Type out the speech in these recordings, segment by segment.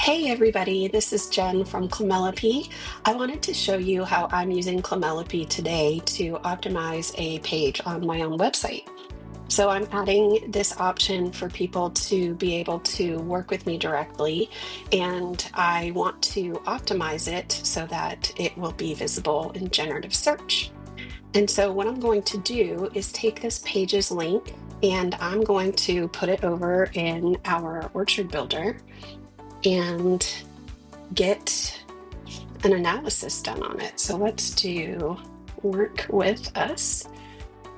Hey everybody, this is Jen from Clemelopy. I wanted to show you how I'm using Clemelopy today to optimize a page on my own website. So I'm adding this option for people to be able to work with me directly, and I want to optimize it so that it will be visible in generative search. And so what I'm going to do is take this page's link and I'm going to put it over in our Orchard Builder and get an analysis done on it. So let's do work with us.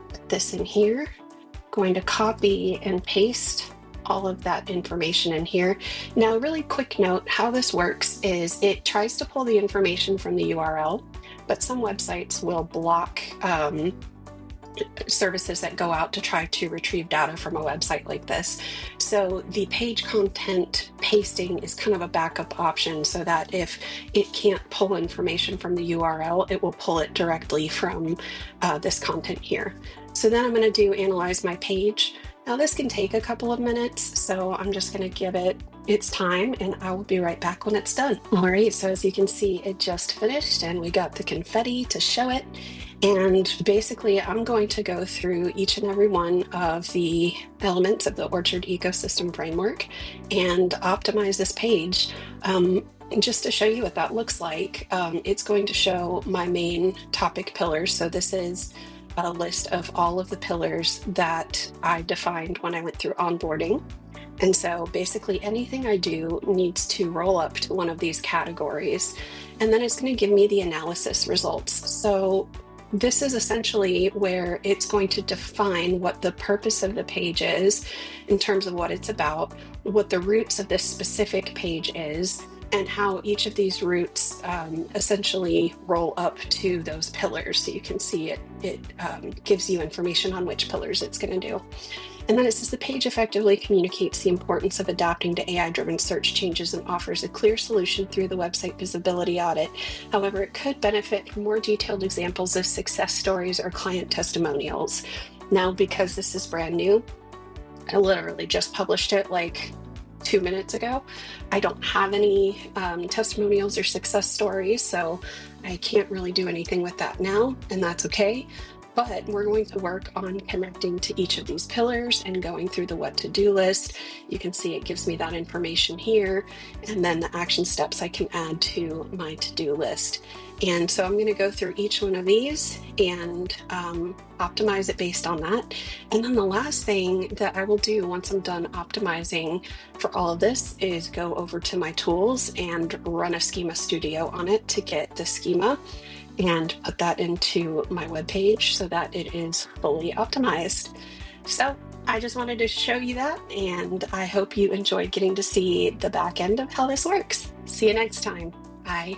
Put this in here. Going to copy and paste all of that information in here. Now, really quick note, how this works is it tries to pull the information from the URL, but some websites will block services that go out to try to retrieve data from a website like this. So the page content pasting is kind of a backup option so that if it can't pull information from the URL, it will pull it directly from this content here. So then I'm going to do analyze my page. Now this can take a couple of minutes, so I'm just going to give it its time and I will be right back when it's done. All right, so as you can see, it just finished and we got the confetti to show it. And basically, I'm going to go through each and every one of the elements of the Orchard ecosystem framework and optimize this page. Just to show you what that looks like, it's going to show my main topic pillars. So this is a list of all of the pillars that I defined when I went through onboarding. And so basically anything I do needs to roll up to one of these categories. And then it's going to give me the analysis results. So this is essentially where it's going to define what the purpose of the page is in terms of what it's about, what the roots of this specific page is, and how each of these roots essentially roll up to those pillars. So you can see it gives you information on which pillars it's going to do. And then it says the page effectively communicates the importance of adapting to AI-driven search changes and offers a clear solution through the website visibility audit. However, it could benefit from more detailed examples of success stories or client testimonials. Now, because this is brand new, I literally just published it like 2 minutes ago. I don't have any testimonials or success stories, so I can't really do anything with that now, and that's okay. But we're going to work on connecting to each of these pillars and going through the what to do list. You can see it gives me that information here, and then the action steps I can add to my to-do list. And so I'm going to go through each one of these and optimize it based on that. And then the last thing that I will do once I'm done optimizing for all of this is go over to my tools and run a Schema Studio on it to get the schema and put that into my web page so that it is fully optimized. So I just wanted to show you that, and I hope you enjoyed getting to see the back end of how this works. See you next time. Bye.